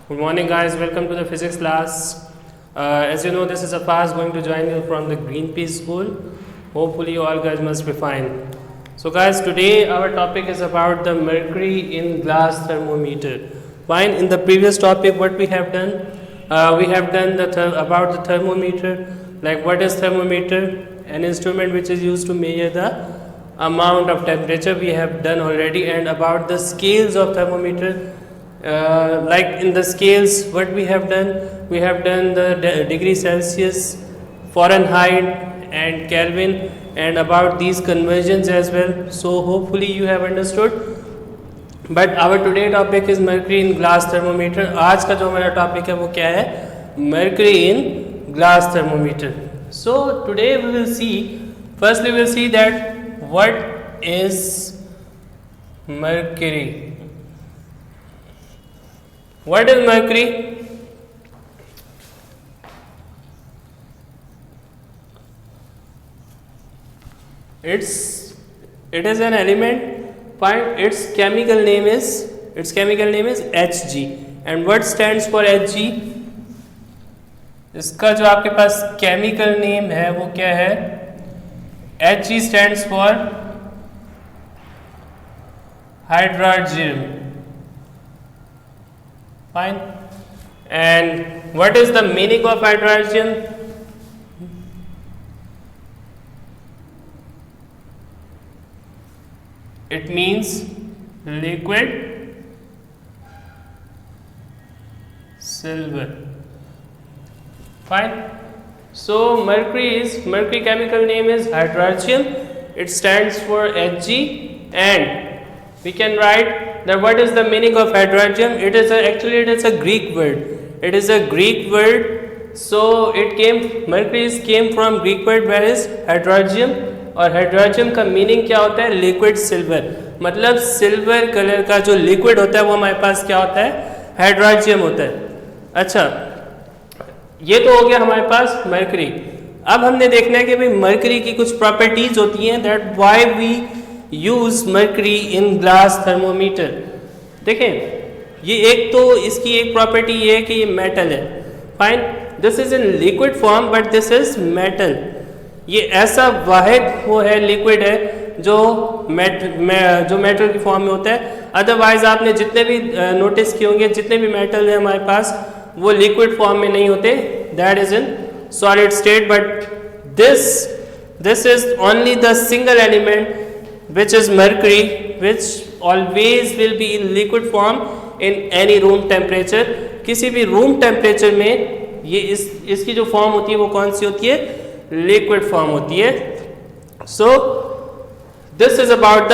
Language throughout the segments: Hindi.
Good morning, guys. Welcome to the physics class. As you know, this is Afaz going to join you from the Greenpeace School. Hopefully, you all guys must be fine. So, guys, today our topic is about the mercury in glass thermometer. Fine. In the previous topic, what we have done about the thermometer. Like, what is thermometer? An instrument which is used to measure the amount of temperature. We have done already, and about the scales of thermometer. Like in the scales, what we have done the degree Celsius, Fahrenheit and Kelvin, and about these conversions as well. So hopefully you have understood. But our today topic is mercury in glass thermometer. आज का जो हमारा topic है वो क्या है? Mercury in glass thermometer. So today we will see, firstly we will see that what is mercury. What is mercury? It is an element. Find its chemical name is Hg. And what stands for Hg? इसका जो आपके पास केमिकल नेम है वो क्या है? Hg stands for hydrogen. Fine. And what is the meaning of hydrogen? It means liquid silver. Fine. So mercury chemical name is hydrogen. It stands for Hg, and we can write that what is the meaning of hydrogen. It is a Greek word. It is a Greek word. So mercury came from Greek word where is hydrogen, और हाइड्रोजन का मीनिंग क्या होता है? Liquid silver. मतलब सिल्वर कलर का जो लिक्विड होता है वो हमारे पास क्या होता है? हाइड्रोजन होता है. अच्छा, ये तो हो गया हमारे पास मरकरी. अब हमने देखना है कि भाई मरकरी की कुछ प्रॉपर्टीज होती हैं. That why we use mercury in glass thermometer. देखें, ये एक तो इसकी एक प्रॉपर्टी ये है कि ये मेटल है. Fine. This is in liquid form but this is metal. ये ऐसा वाहिद वो है, लिक्विड है जो मेटल की फॉर्म में होता है. अदरवाइज आपने जितने भी नोटिस किए होंगे, जितने भी मेटल है हमारे पास वो लिक्विड फॉर्म में नहीं होते. That is in solid state. But this is only the single element which is mercury, which always will be in liquid form in any room temperature. किसी भी रूम टेम्परेचर में ये इसकी जो फॉर्म होती है वो कौन सी होती है? लिक्विड फॉर्म होती है. So this is about the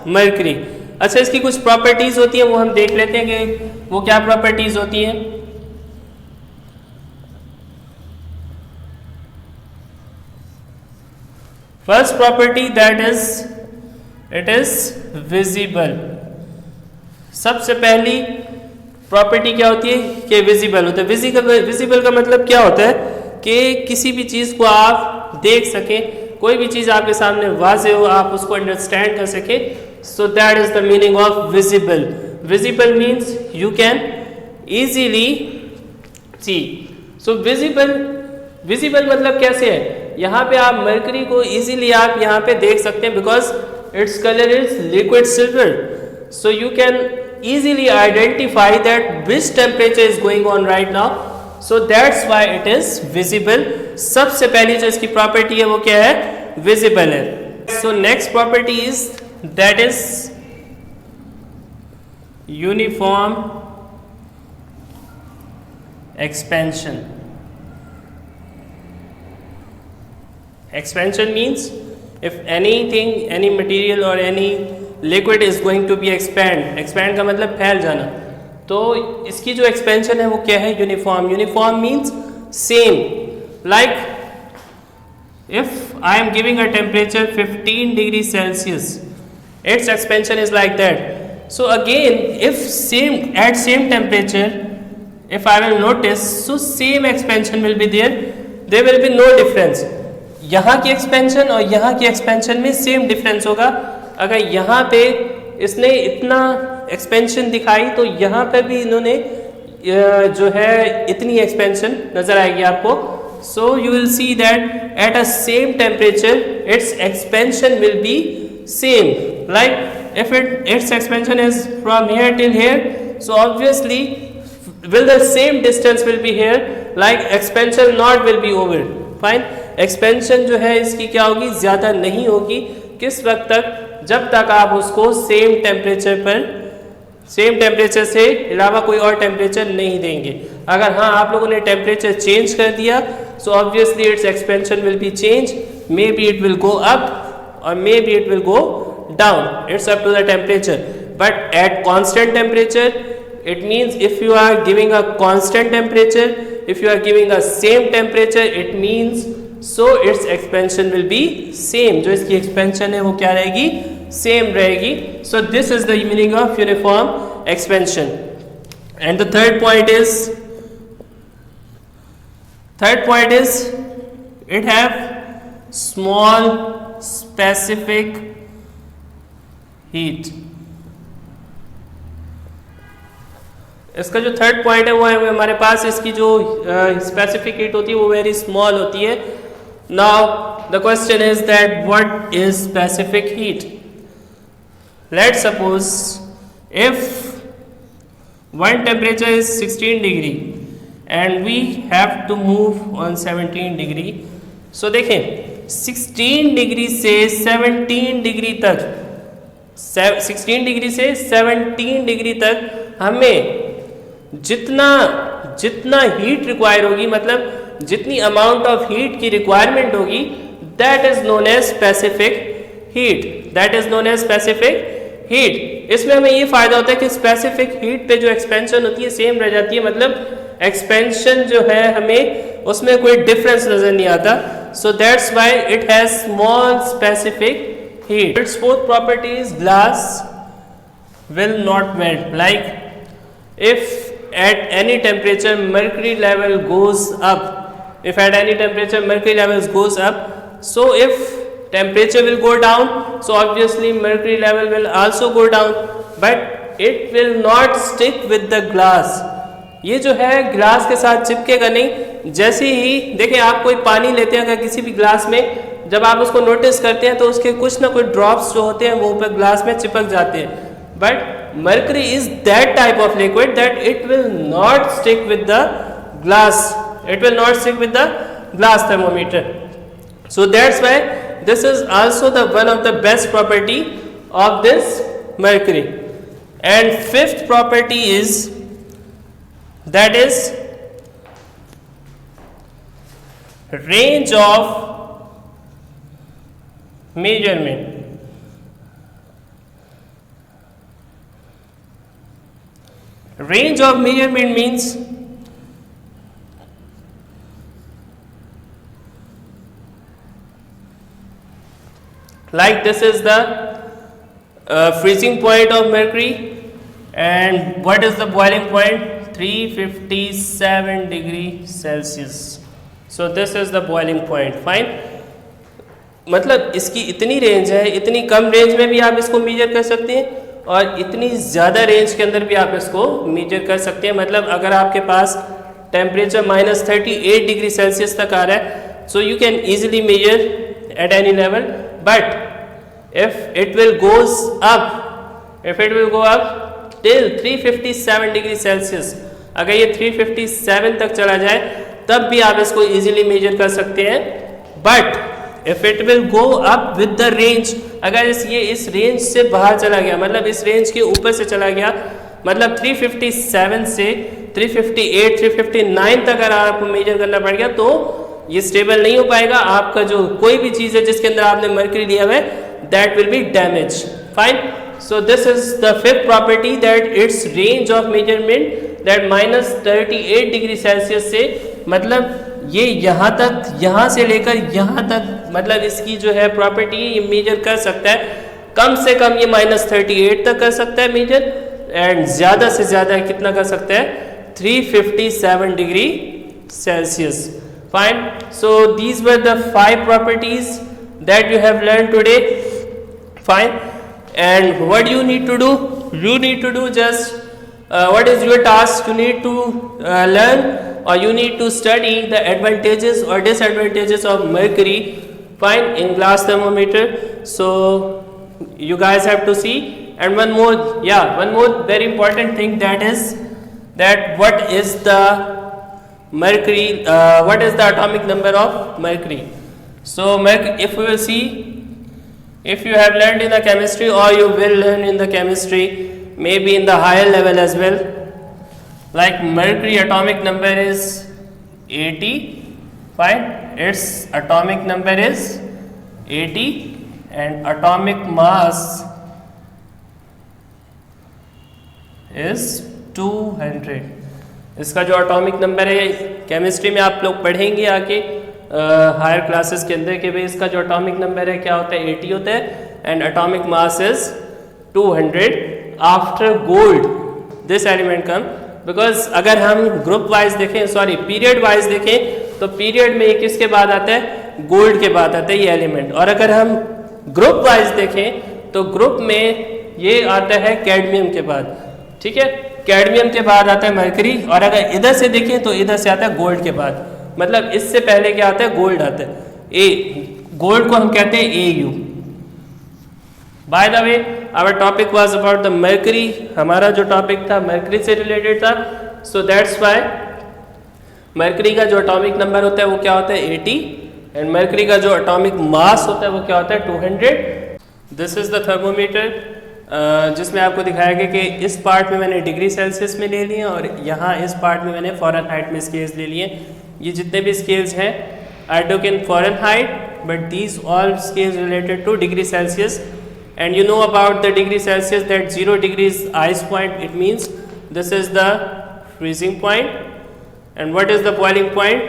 mercury. अच्छा, इसकी कुछ प्रॉपर्टीज होती है वो हम देख लेते हैं कि वो क्या प्रॉपर्टीज होती हैं. First property that is it is visible. सबसे पहली प्रॉपर्टी क्या होती है? कि विजिबल होता है. विजिबल का मतलब क्या होता है? कि किसी भी चीज़ को आप देख सकें, कोई भी चीज़ आपके सामने वाज़े हो, आप उसको अंडरस्टैंड कर सकें. सो that is the meaning of visible. Visible means you can easily C. So visible मतलब कैसे है? यहाँ पे आप मरकरी को इजीली आप यहाँ पे देख सकते हैं because its color is liquid silver. So you can easily identify that which temperature is going on right now. So that's why it is visible. सबसे पहली जो इसकी प्रॉपर्टी है वो क्या है? विजिबल है. So next property is that is uniform expansion. Expansion means if any material or any liquid is going to be expand का मतलब फैल जाना. तो इसकी जो expansion है वो क्या है? uniform means same. Like if I am giving a temperature 15 degrees Celsius, its expansion is like that. So again, if at same temperature, if I will notice, so same expansion will be there. There will be no difference. यहाँ की एक्सपेंशन और यहाँ की एक्सपेंशन में सेम डिफरेंस होगा. अगर यहाँ पे इसने इतना एक्सपेंशन दिखाई तो यहाँ पे भी इन्होंने जो है इतनी एक्सपेंशन नजर आएगी आपको. सो you will see that at a same temperature it's expansion will B same. Like if its expansion is from here till here, so obviously will the same distance will be here, like expansion not will be over. Fine. Expansion जो है इसकी क्या होगी, ज़्यादा नहीं होगी. किस वक्त तक, जब तक आप उसको सेम टेम्परेचर से अलावा कोई और टेम्परेचर नहीं देंगे. अगर हाँ आप लोगों ने टेम्परेचर चेंज कर दिया, so obviously it's expansion will be change. May be it will go up और may be it will go down. It's up to the temperature. But at constant temperature, it means if you are giving a constant temperature, if you are giving a same temperature, it means so its expansion will be same. जो इसकी expansion है वो क्या रहेगी, same रहेगी. So this is the meaning of uniform expansion. And the third point is it have small specific heat. इसका जो थर्ड पॉइंट है वो है हमारे पास इसकी जो स्पेसिफिक हीट होती है वो वेरी स्मॉल होती है. Now the question is that what is specific heat. Let's suppose if one temperature is 16 degree and we have to move on 17 degree. So देखें 16 डिग्री से 17 डिग्री तक, 16 डिग्री से 17 डिग्री तक हमें जितना हीट रिक्वायर होगी, मतलब जितनी अमाउंट ऑफ हीट की रिक्वायरमेंट होगी, that is known as specific heat. इसमें हमें ये फायदा होता है कि स्पेसिफिक हीट पे जो एक्सपेंशन होती है सेम रह जाती है, मतलब एक्सपेंशन जो है हमें उसमें कोई डिफरेंस नजर नहीं आता. So that's why it has small specific heat. Its fourth property is glass will not melt. Like if at any temperature mercury level goes up, so if temperature will go down, so obviously mercury level will also go down, but it will not stick with the glass. ये जो है ग्लास के साथ चिपकेगा नहीं. जैसे ही देखें आप कोई पानी लेते हैं अगर किसी भी ग्लास में, जब आप उसको नोटिस करते हैं तो उसके कुछ ना कुछ ड्रॉप्स जो होते हैं वो ऊपर ग्लास में चिपक जाते हैं. But mercury is that type of liquid that it will not stick with the glass, thermometer. So that's why this is also the one of the best property of this mercury. And fifth property is that is range of measurement. Range of measurement means like this is the freezing point of mercury, and what is the boiling point? 357 degree Celsius. So this is the boiling point. Fine. मतलब इसकी इतनी रेंज है, इतनी कम रेंज में भी आप इसको मेजर कर सकते हैं और इतनी ज़्यादा रेंज के अंदर भी आप इसको मेजर कर सकते हैं. मतलब अगर आपके पास टेम्परेचर -38 डिग्री सेल्सियस तक आ रहा है, so you can easily measure at any level. But if it will go up till 357 degree Celsius, अगर ये 357 तक चला जाए तब भी आप इसको इजीली मेजर कर सकते हैं. But if it will go up with the range, अगर ये इस रेंज से बाहर चला गया, मतलब इस रेंज के ऊपर से चला गया, मतलब 357 से 358 359 तक अगर आपको मेजर करना पड़ गया तो ये स्टेबल नहीं हो पाएगा. आपका जो कोई भी चीज़ है जिसके अंदर आपने मर्क्यूरी लिया हुआ है, that will be damage. Fine. So this is the fifth property, that its range of measurement, that -38 degree Celsius से, मतलब ये यहाँ से लेकर यहाँ तक, मतलब इसकी जो है प्रॉपर्टी ये मेजर कर सकता है. कम से कम ये -38 तक कर सकता है मेजर, एंड ज़्यादा से ज़्यादा कितना कर सकता है, 357 degree Celsius. Fine. So these were the 5 properties that you have learned today. Fine. And what you need to do? You need to do just what is your task? You need to learn, or you need to study the advantages or disadvantages of mercury, fine, in glass thermometer. So you guys have to see. And one more very important thing, that is that what is the mercury, what is the atomic number of mercury. So if we will see, if you have learned in the chemistry, or you will learn in the chemistry, maybe in the higher level as well, like mercury atomic number is 80, fine, its atomic number is 80, and atomic mass is 200. इसका जो एटॉमिक नंबर है, केमिस्ट्री में आप लोग पढ़ेंगे आके हायर क्लासेस के अंदर, कि भाई इसका जो एटॉमिक नंबर है क्या होता है, 80 होता है, and atomic mass is 200 after gold this element come. Because अगर हम ग्रुप वाइज देखें, सॉरी पीरियड वाइज देखें, तो पीरियड में किसके बाद आता है, गोल्ड के बाद आता है ये एलिमेंट. और अगर हम ग्रुप वाइज देखें तो ग्रुप में ये आता है कैडमियम के बाद, ठीक है, कैडमियम के बाद आता है मरकरी. और अगर इधर से देखें तो इधर से आता है गोल्ड के बाद, मतलब इससे पहले क्या आता है, गोल्ड आता है. गोल्ड को हम कहते हैं AU. By the way our topic was about the mercury. हमारा जो टॉपिक था मरकरी से रिलेटेड था. सो दैट्स व्हाई मरकरी का जो एटॉमिक नंबर होता है वो क्या होता है, 80, एंड मरकरी का जो एटॉमिक मास होता है वो क्या होता है, 200. दिस इज द थर्मोमीटर, जिसमें आपको दिखाया गया कि इस पार्ट में मैंने डिग्री सेल्सियस में ले लिए, और यहाँ इस पार्ट में मैंने फ़ारेनहाइट में स्केल्स ले लिए. ये जितने भी स्केल्स हैं I took in Fahrenheit, but these all scales related to degree Celsius. And you know about the degree Celsius that 0 degree is ice point. It means this is the freezing point, and what is the boiling point,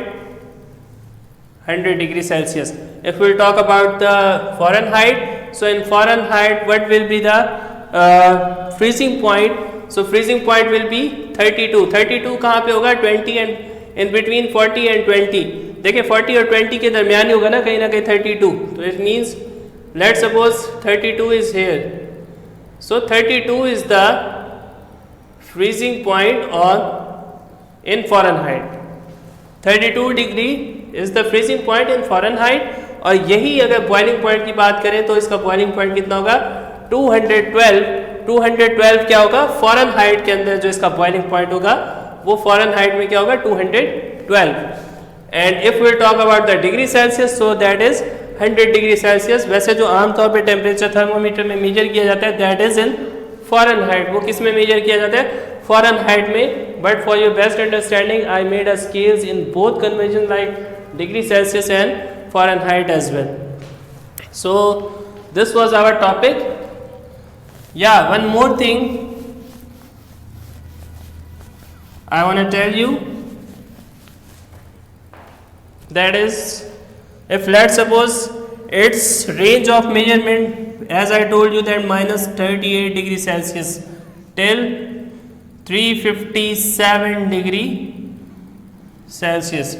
100 degree Celsius. If we talk about the Fahrenheit, so in Fahrenheit what will be the freezing point? So freezing point will be 32. 32 कहाँ पे होगा, 20, and in between 40 and 20. देखिए 40 और 20 के दरमियान ही होगा ना कहीं 32. तो it means let's suppose 32 is here. So 32 is the freezing point in Fahrenheit. 32 degree is the freezing point in Fahrenheit. और यही अगर बॉइलिंग पॉइंट की बात करें तो इसका बॉइलिंग पॉइंट कितना होगा, 212. 212 क्या होगा, फ़ारेनहाइट के अंदर जो इसका बॉइलिंग पॉइंट होगा वो फ़ारेनहाइट में क्या होगा, 212. And if we talk about the degree Celsius, so that is 100 degree Celsius. वैसे जो आमतौर पे टेम्परेचर थर्मोमीटर में मेजर किया जाता है दैट इज इन फ़ारेनहाइट. वो किस में मेजर किया जाता है, फ़ारेनहाइट में. But for your best understanding I made a scales in both conversion like degree Celsius and Fahrenheit as well. So this was our topic. Yeah, one more thing I want to tell you, that is, if let's suppose its range of measurement, as I told you, that minus 38 degree Celsius till 357 degree Celsius.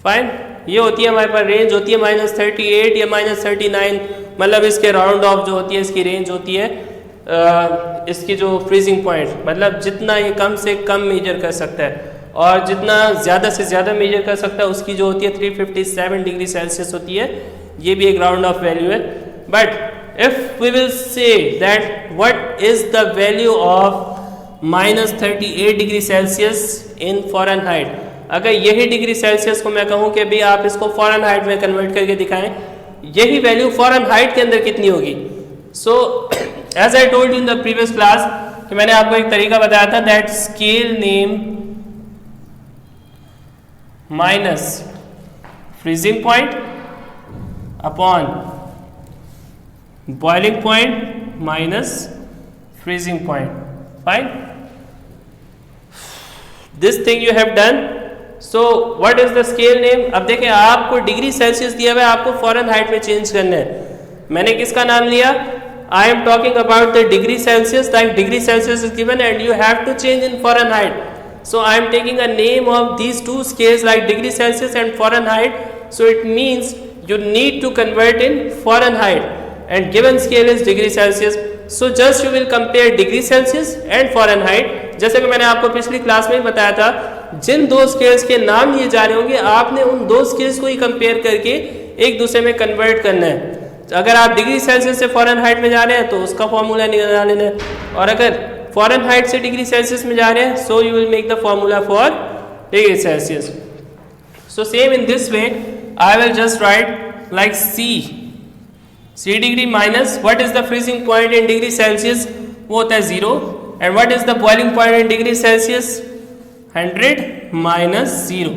Fine. ये होती है हमारे पास रेंज होती है -38 या -39, मतलब इसके राउंड ऑफ जो होती है इसकी रेंज होती है इसकी जो फ्रीजिंग पॉइंट, मतलब जितना ये कम से कम मेजर कर सकता है और जितना ज़्यादा से ज़्यादा मेजर कर सकता है उसकी जो होती है 357 डिग्री सेल्सियस होती है. ये भी एक राउंड ऑफ वैल्यू है. But if we will say that what is the value of -38 degree Celsius in Fahrenheit, अगर यही डिग्री सेल्सियस को मैं कहूँ कि भी आप इसको फ़ारेनहाइट में कन्वर्ट करके दिखाएं, यही वैल्यू फ़ारेनहाइट के अंदर कितनी होगी. So as I told in the previous class कि मैंने आपको एक तरीका बताया था, that scale name minus freezing point upon boiling point minus freezing point. Fine, this thing you have done. So what is the scale name. अब देखें आपको डिग्री सेल्सियस दिया हुआ है, आपको फ़ारेनहाइट में चेंज करना है. मैंने किसका नाम लिया, I am talking about the degree Celsius, like degree Celsius is given and you have to change in Fahrenheit. So I am taking a name of these two scales like degree Celsius and Fahrenheit. So it means you need to convert in Fahrenheit and given scale is degree Celsius. So just you will compare degree Celsius and Fahrenheit. जैसे कि मैंने आपको पिछली क्लास में ही बताया था, जिन दो स्केल्स के नाम लिए जा रहे होंगे आपने उन दो स्केल्स को ही कंपेयर करके एक दूसरे में कन्वर्ट करना है। अगर आप डिग्री सेल्सियस से फ़ारेनहाइट में जा रहे हैं तो उसका फॉर्मूला निकाल लेना है, और अगर फ़ारेनहाइट से डिग्री सेल्सियस में जा रहे हैं so you will make the formula for degree Celsius. So same in this way I will just write like C degree minus what is the freezing point in degree Celsius, वो होता है 0, and what is the boiling point in degree Celsius 100 minus 0,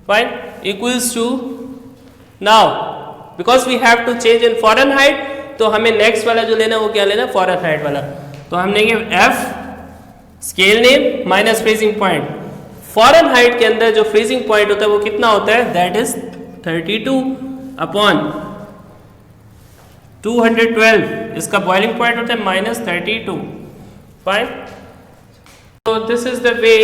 fine, equals to, now because we have to change in Fahrenheit तो हमें नेक्स्ट वाला जो लेना है वो क्या लेना है, फ़ारेनहाइट वाला। तो हम लेंगे F scale name minus freezing point. Fahrenheit के अंदर जो फ्रीजिंग पॉइंट होता है वो कितना होता है, दैट इज 32 अपॉन 212, इसका बॉइलिंग पॉइंट होता है minus 32, fine. So this is the way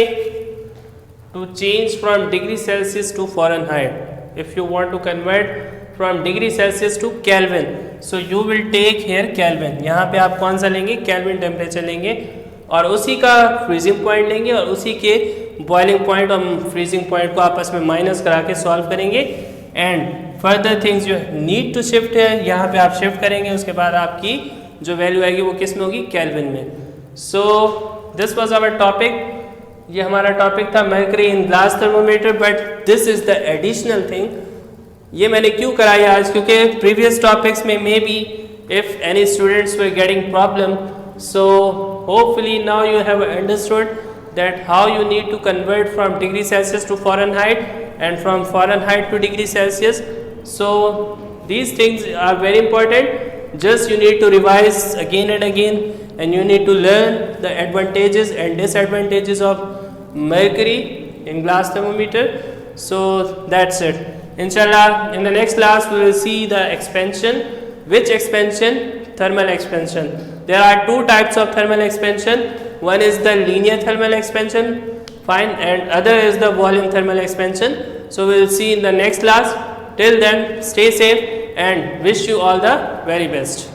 to change from degree Celsius to Fahrenheit. If you want to convert from degree Celsius to Kelvin, so you will take here Kelvin. यहाँ पे आप कौन सा लेंगे, Kelvin टेम्परेचर लेंगे और उसी का फ्रीजिंग पॉइंट लेंगे और उसी के बॉइलिंग पॉइंट और फ्रीजिंग पॉइंट को आपस में माइनस करा के सॉल्व करेंगे। And further things you need to shift है, यहाँ पे आप शिफ्ट करेंगे, उसके बाद आपकी जो वैल्यू आएगी वो किस में होगी, केल्विन में। So this was our topic, ये हमारा टॉपिक था mercury in glass thermometer, but this is the additional thing. ये मैंने क्यों कराया आज, क्योंकि प्रीवियस टॉपिक्स में maybe if any students were getting problem, so hopefully now you have understood that how you need to convert from degree Celsius to Fahrenheit and from Fahrenheit to degree Celsius. So these things are very important, just you need to revise again and again, and you need to learn the advantages and disadvantages of mercury in glass thermometer. So that's it. Inshallah in the next class we will see the expansion. Which expansion? Thermal expansion. There are two types of thermal expansion. One is the linear thermal expansion, fine, and other is the volume thermal expansion. So we will see in the next class. Till then, stay safe and wish you all the very best.